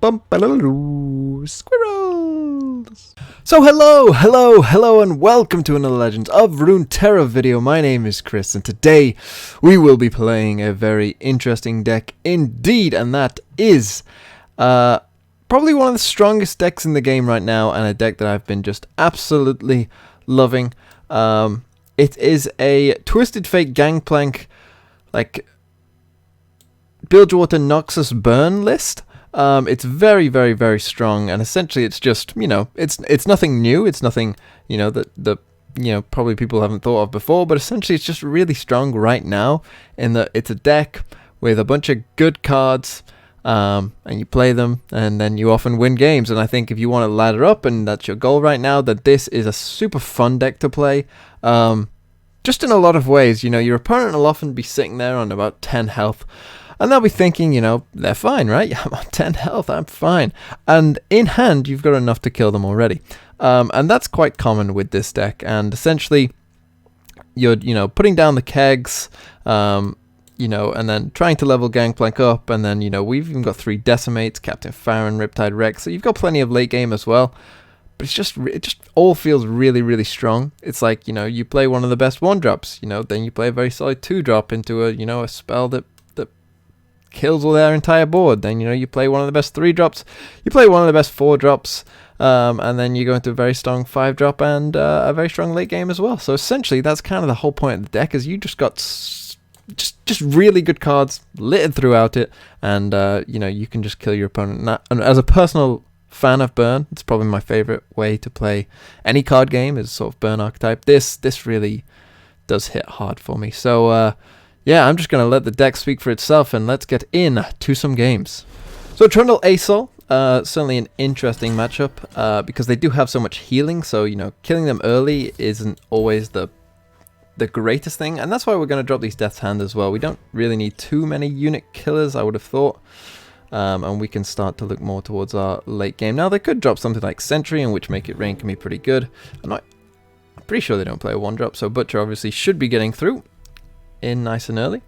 Squirrels! So hello, and welcome to another Legends of Runeterra video. My name is Chris, and today we will be playing a very interesting deck indeed, and that is probably one of the strongest decks in the game right now, and a deck that I've been just absolutely loving. It is a Twisted Fate Gangplank, like, Bilgewater Noxus burn list. It's very strong, and essentially it's just, it's nothing new, it's nothing, that probably people haven't thought of before, but essentially it's just really strong right now in that it's a deck with a bunch of good cards, and you play them, and then you often win games. And I think if you want to ladder up, and that's your goal right now, that this is a super fun deck to play, just in a lot of ways. Your opponent will often be sitting there on about 10 health, and they'll be thinking, they're fine, right? Yeah, I'm on 10 health, I'm fine. And in hand, you've got enough to kill them already. And that's quite common with this deck. And essentially, you're, putting down the kegs, and then trying to level Gangplank up. And then, we've even got 3 Decimates, Captain Farron, Riptide Rex. So you've got plenty of late game as well. But it just all feels really strong. It's like, you play one of the best 1-drops, then you play a very solid 2-drop into a, a spell that kills all their entire board. Then you play one of the best 3-drops, you play one of the best 4-drops, and then you go into a very strong 5-drop and a very strong late game as well. So essentially that's kind of the whole point of the deck, is you just got just really good cards littered throughout it, and you can just kill your opponent. And as a personal fan of burn, it's probably my favorite way to play any card game, is sort of burn archetype. This really does hit hard for me. So yeah, I'm just going to let the deck speak for itself, and let's get into some games. So Trundle Asol, certainly an interesting matchup, because they do have so much healing, so, killing them early isn't always the greatest thing, and that's why we're going to drop these Death's Hand as well. We don't really need too many unit killers, I would have thought, and we can start to look more towards our late game. Now, they could drop something like Sentry, in which Make It Rain can be pretty good. I'm pretty sure they don't play a 1-drop, so Butcher obviously should be getting through in nice and early.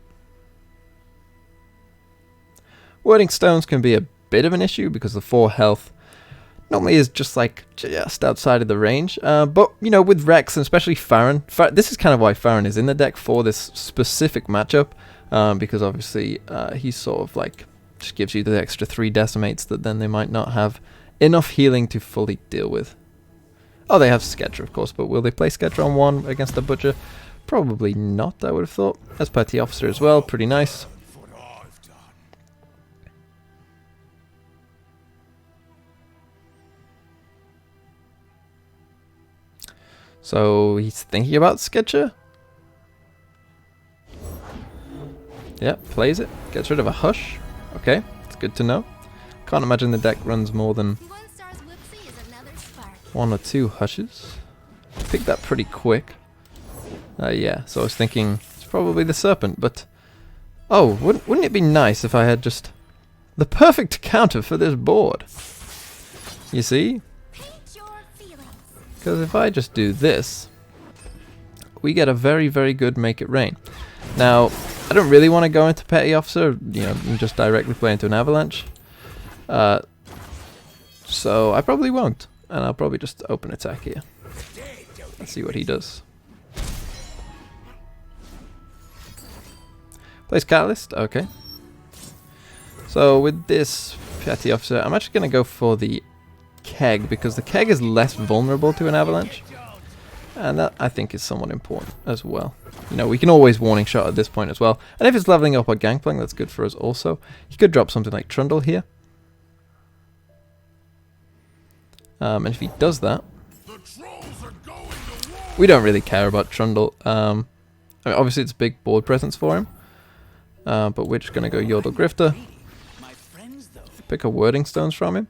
Wording Stones can be a bit of an issue because the 4 health normally is just outside of the range, but with Rex and especially Farron, this is kind of why Farron is in the deck for this specific matchup, because obviously he's sort of like just gives you the extra 3 Decimates that then they might not have enough healing to fully deal with. Oh, they have Sketcher, of course, but will they play Sketcher on 1 against the Butcher? Probably not, I would have thought. As Petty Officer as well, pretty nice. So he's thinking about Sketcher. Yep, plays it. Gets rid of a Hush. Okay, it's good to know. Can't imagine the deck runs more than 1 or 2 Hushes. Picked that pretty quick. Yeah, so I was thinking it's probably the Serpent, but oh, wouldn't it be nice if I had just the perfect counter for this board? You see? Because if I just do this, we get a very good Make It Rain. Now, I don't really want to go into Petty Officer, and just directly play into an Avalanche. So I probably won't, and I'll probably just open attack here. Let's see what he does. Plays Catalyst, okay. So with this Petty Officer, I'm actually going to go for the Keg, because the Keg is less vulnerable to an Avalanche. And that, I think, is somewhat important as well. We can always Warning Shot at this point as well. And if it's leveling up our Gangplank, that's good for us also. He could drop something like Trundle here. And if he does that, we don't really care about Trundle. I mean, obviously it's a big board presence for him. But we're just going to go Yordle Grifter. Pick a Wording Stones from him.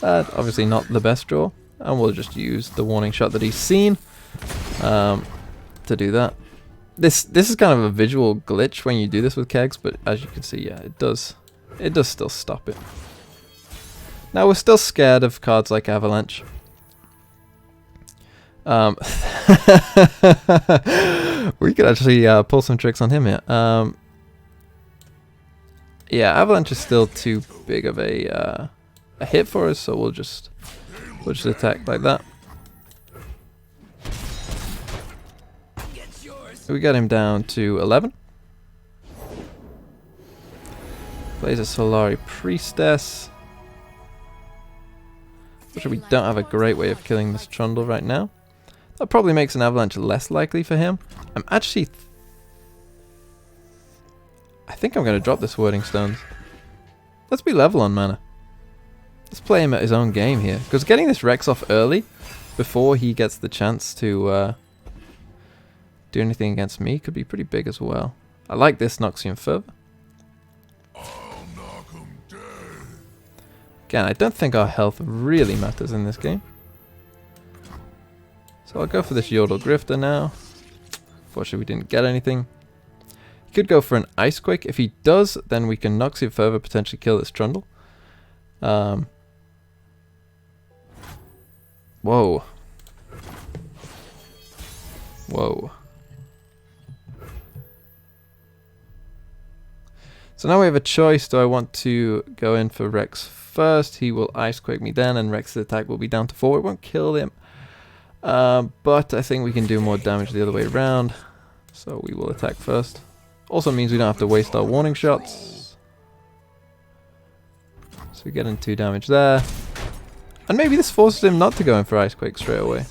Obviously not the best draw. And we'll just use the Warning Shot that he's seen to do that. This is kind of a visual glitch when you do this with kegs, but as you can see, yeah, it does still stop it. Now we're still scared of cards like Avalanche. We could actually pull some tricks on him here. Yeah, Avalanche is still too big of a a hit for us, so we'll just attack like that. We got him down to 11. Plays a Solari Priestess. Which we don't have a great way of killing this Trundle right now. That probably makes an avalanche less likely for him. I'm actually... I think I'm going to drop this Wording Stones. Let's be level on mana. Let's play him at his own game here. Because getting this Rex off early, before he gets the chance to do anything against me, could be pretty big as well. I like this Noxian Fervor. Again, I don't think our health really matters in this game. So I'll go for this Yordle Grifter now. Unfortunately, we didn't get anything. He could go for an Ice Quake. If he does, then we can Noxian Fervor, potentially kill this Trundle. Whoa. Whoa. So now we have a choice. Do I want to go in for Rex first? He will Ice Quake me then, and Rex's attack will be down to 4. It won't kill him. But I think we can do more damage the other way around. So we will attack first. Also means we don't have to waste our warning shots. So we get in 2 damage there. And maybe this forces him not to go in for Ice Quake straight away.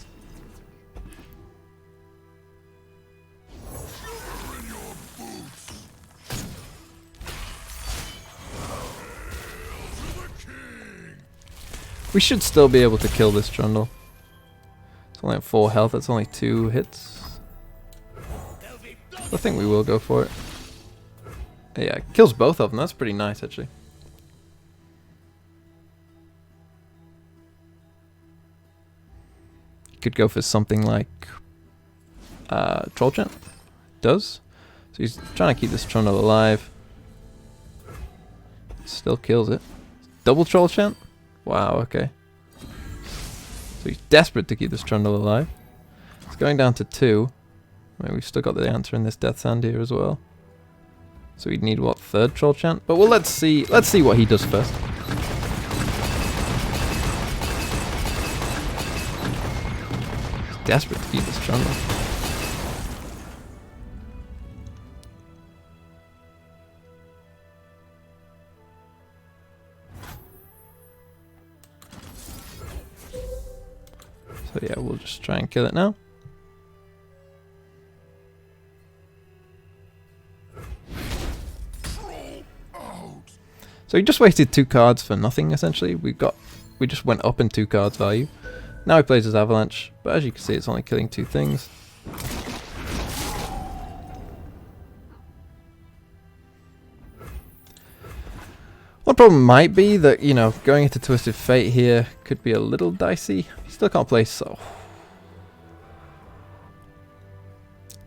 We should still be able to kill this Trundle. It's only at 4 health, that's only 2 hits. I think we will go for it. Yeah, it kills both of them, that's pretty nice actually. Could go for something like Troll Chant. Does. So he's trying to keep this Trundle alive. Still kills it. Double Troll Chant? Wow, okay. So he's desperate to keep this Trundle alive. It's going down to 2. I mean, we've still got the answer in this Death Sand here as well. So we'd need what, 3rd Troll Chant? But well, let's see what he does first. He's desperate to keep this Trundle. So yeah, we'll just try and kill it now. So he just wasted 2 cards for nothing essentially. We just went up in 2 cards value. Now he plays his Avalanche, but as you can see it's only killing 2 things. One problem might be that, you know, going into Twisted Fate here could be a little dicey. You still can't play So.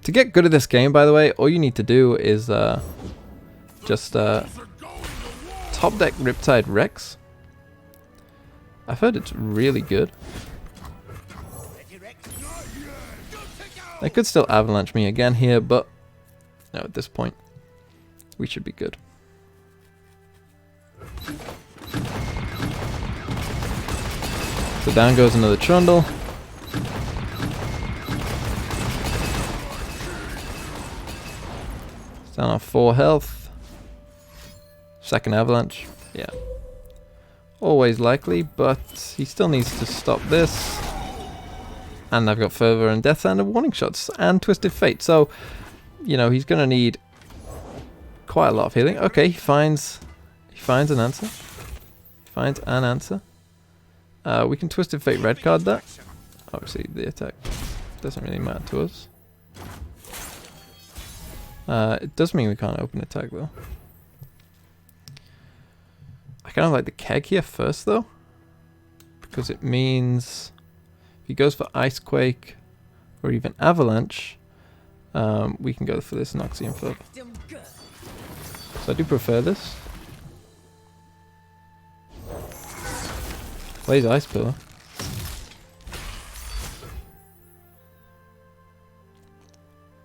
To get good at this game, by the way, all you need to do is just top deck Riptide Rex. I've heard it's really good. They could still Avalanche me again here, but no, at this point, we should be good. So down goes another Trundle. It's down on 4 health. 2nd Avalanche. Yeah. Always likely, but he still needs to stop this. And I've got Fervor and Death Sand and Warning Shots and Twisted Fate. So, you know, he's going to need quite a lot of healing. Okay, he finds an answer. He finds an answer. We can Twisted Fate red card that. Obviously, the attack doesn't really matter to us. It does mean we can't open attack though. I kind of like the keg here first though, because it means if he goes for Ice Quake or even Avalanche, we can go for this Noxian Fervor. So I do prefer this. Plays Ice Pillar.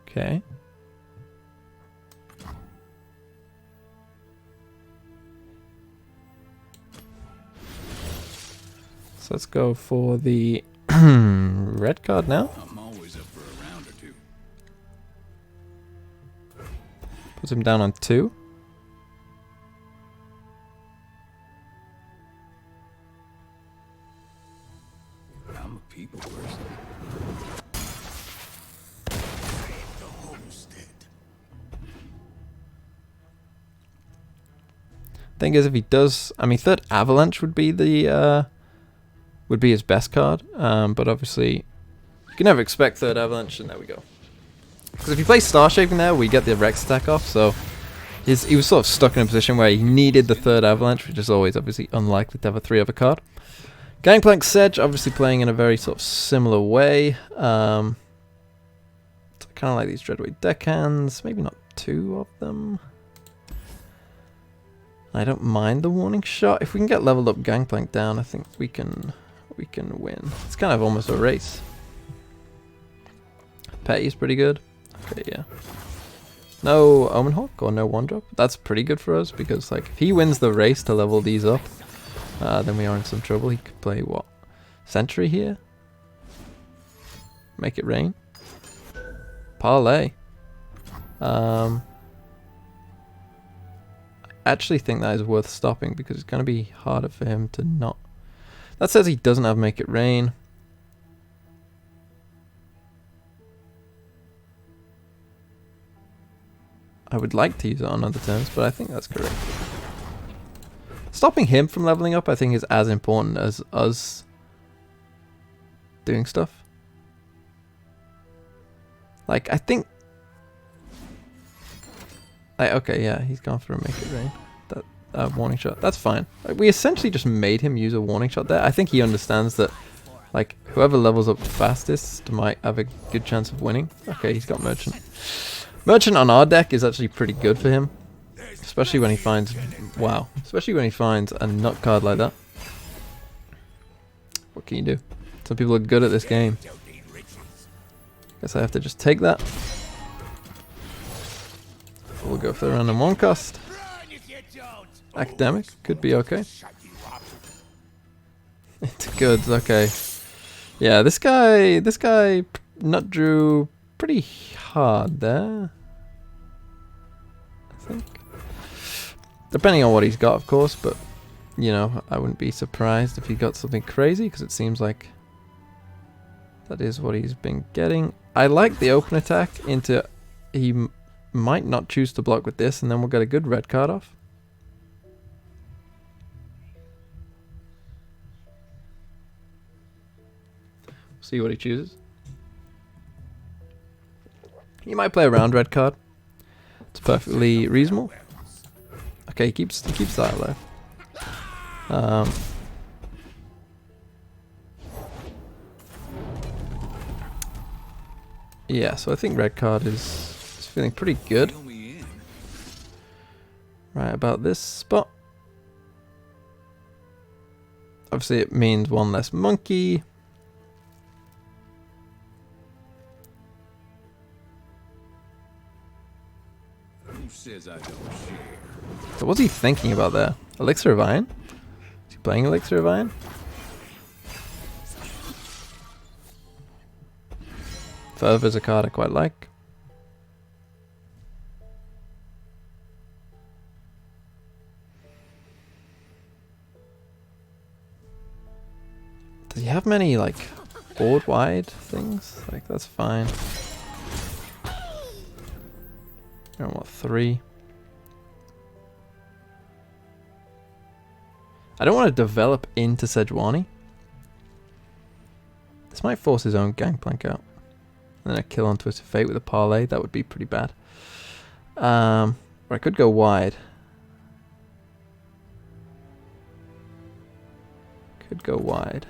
Okay. So let's go for the red card now. I'm always up for a round or two. Puts him down on 2. I'm a people person. Thing is, if he does, I mean, third Avalanche would be the would be his best card, but obviously you can never expect third Avalanche, and there we go. Because if he plays Star Shaping there, we get the Rex attack off, so he was sort of stuck in a position where he needed the third Avalanche, which is always obviously unlikely to have a 3 other card. Gangplank Sedge, obviously playing in a very sort of similar way. So kind of like these Dreadweight deckhands, maybe not 2 of them. I don't mind the warning shot. If we can get leveled up Gangplank down, I think we can win. It's kind of almost a race. Petty's pretty good. Okay, yeah. No Omen Hawk or no 1-drop. That's pretty good for us because like if he wins the race to level these up, then we are in some trouble. He could play what? Sentry here? Make it rain? Parlay. I actually think that is worth stopping because it's going to be harder for him to not. That says he doesn't have Make It Rain. I would like to use it on other turns, but I think that's correct. Stopping him from leveling up I think is as important as us doing stuff. Like, I think... okay, yeah, he's gone for a Make It Rain. That warning shot. That's fine. Like, we essentially just made him use a warning shot there. I think he understands that, like, whoever levels up fastest might have a good chance of winning. Okay, he's got Merchant. Merchant on our deck is actually pretty good for him. Especially when he finds... Wow. Especially when he finds a nut card like that. What can you do? Some people are good at this game. Guess I have to just take that. We'll go for the random 1 cost. Academic could be okay. It's good, okay. Yeah, this guy nut drew pretty hard there. I think. Depending on what he's got, of course, but you know, I wouldn't be surprised if he got something crazy because it seems like that is what he's been getting. I like the open attack into he might not choose to block with this, and then we'll get a good red card off. See what he chooses. He might play a round red card. It's perfectly reasonable. Okay, he keeps that alive. Yeah, so I think red card is feeling pretty good. Right about this spot. Obviously it means 1 less monkey. Who says I don't share? So what's he thinking about there? Elixir of Iron? Is he playing Elixir of Iron? Fervor's a card I quite like. Does he have many, like, board-wide things? Like, that's fine. I don't want 3. I don't want to develop into Sejuani. This might force his own Gangplank out. And then a kill on Twisted Fate with a parlay. That would be pretty bad. Or I could go wide. Could go wide.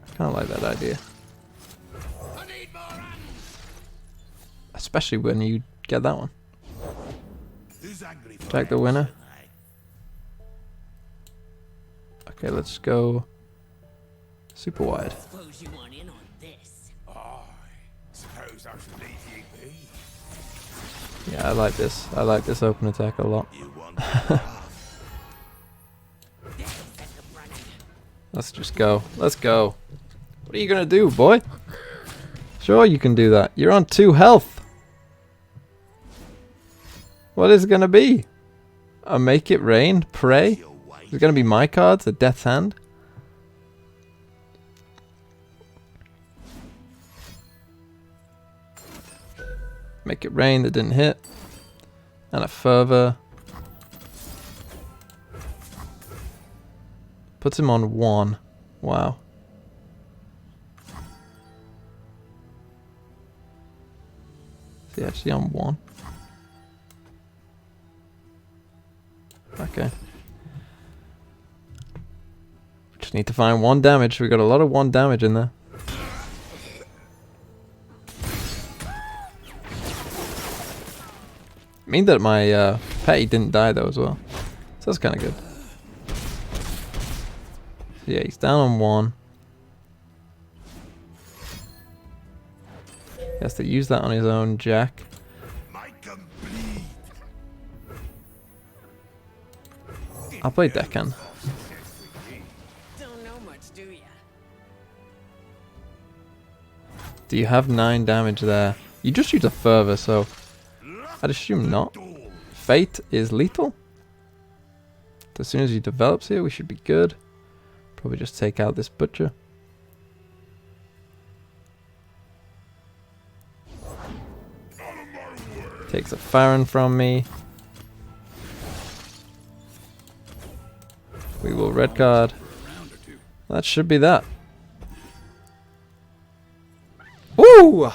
I kind of like that idea. Especially when you get that one. Attack the winner. Okay, let's go super wide. Suppose you want in on this. Suppose I should leave you be. Yeah, I like this. I like this open attack a lot. Let's just go. Let's go. What are you gonna do, boy? Sure you can do that. You're on 2 health. What is it gonna be? A make it rain? Pray? Is it gonna be my cards? A death's hand? Make it rain that didn't hit. And a fervor. Puts him on 1. Wow. Is he actually on 1? Okay. Just need to find 1 damage. We got a lot of 1 damage in there. Mean that my petty didn't die though as well. So that's kind of good. Yeah, he's down on 1. He has to use that on his own jack. I'll play deckhand. Don't know much, do ya? Do you have 9 damage there? You just use a fervor, so I'd assume not. Fate is lethal. As soon as he develops here, we should be good. Probably just take out this butcher. Takes a Farron from me. We will red card. That should be that. Ooh!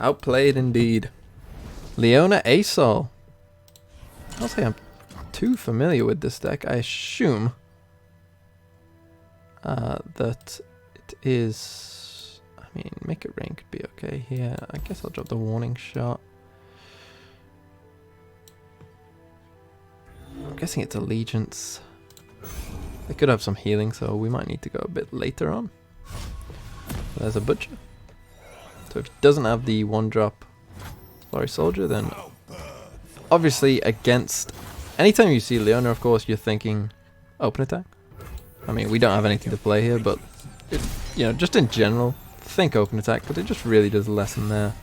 Outplayed indeed. Leona Asol. I'll say I'm too familiar with this deck. I assume that it is... I mean, make it rain could be okay here. I guess I'll drop the warning shot. I'm guessing it's Allegiance. They could have some healing, so we might need to go a bit later on. There's a butcher. So if he doesn't have the 1-drop Flurry Soldier, then obviously against... Anytime you see Leona, of course, you're thinking open attack. I mean, we don't have anything to play here, but, you know, just in general, think open attack, but it just really does lessen their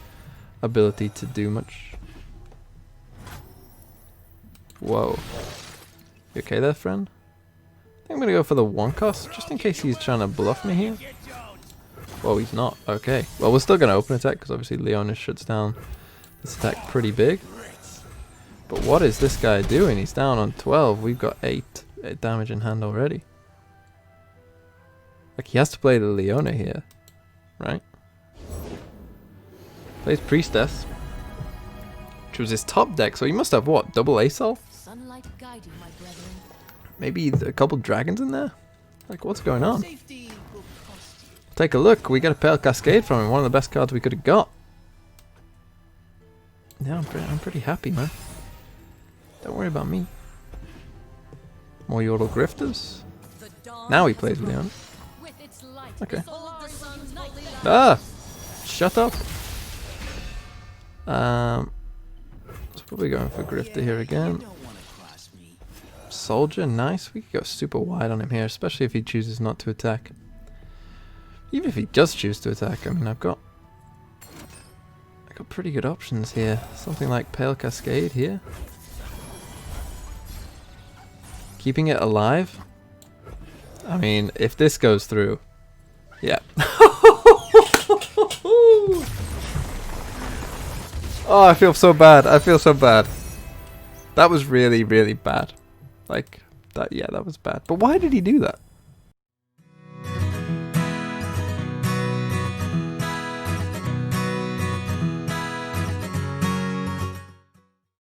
ability to do much. Whoa. You okay there, friend? I think I'm going to go for the 1 cost, just in case he's trying to bluff me here. Well, he's not. Okay. Well, we're still going to open attack because obviously Leona shuts down this attack pretty big. But what is this guy doing? He's down on 12. We've got 8 damage in hand already. Like, he has to play the Leona here. Right? Plays Priestess. Which was his top deck. So he must have, what? Double Asol? Sunlight guide you, my brethren. Maybe a couple dragons in there? Like, what's going on? Take a look. We get a Pale Cascade from him. One of the best cards we could have got. Yeah, I'm pretty happy, man. Don't worry about me. More Yordle Grifters. Now he plays Leon. Okay. Ah! Shut up. It's probably going for Grifter here again. Soldier, nice. We could go super wide on him here, especially if he chooses not to attack. Even if he does choose to attack, I mean, I've got pretty good options here. Something like Pale Cascade here. Keeping it alive. I mean, if this goes through, yeah. Oh, I feel so bad. I feel so bad. That was really, really bad. Like, that, yeah, that was bad. But why did he do that?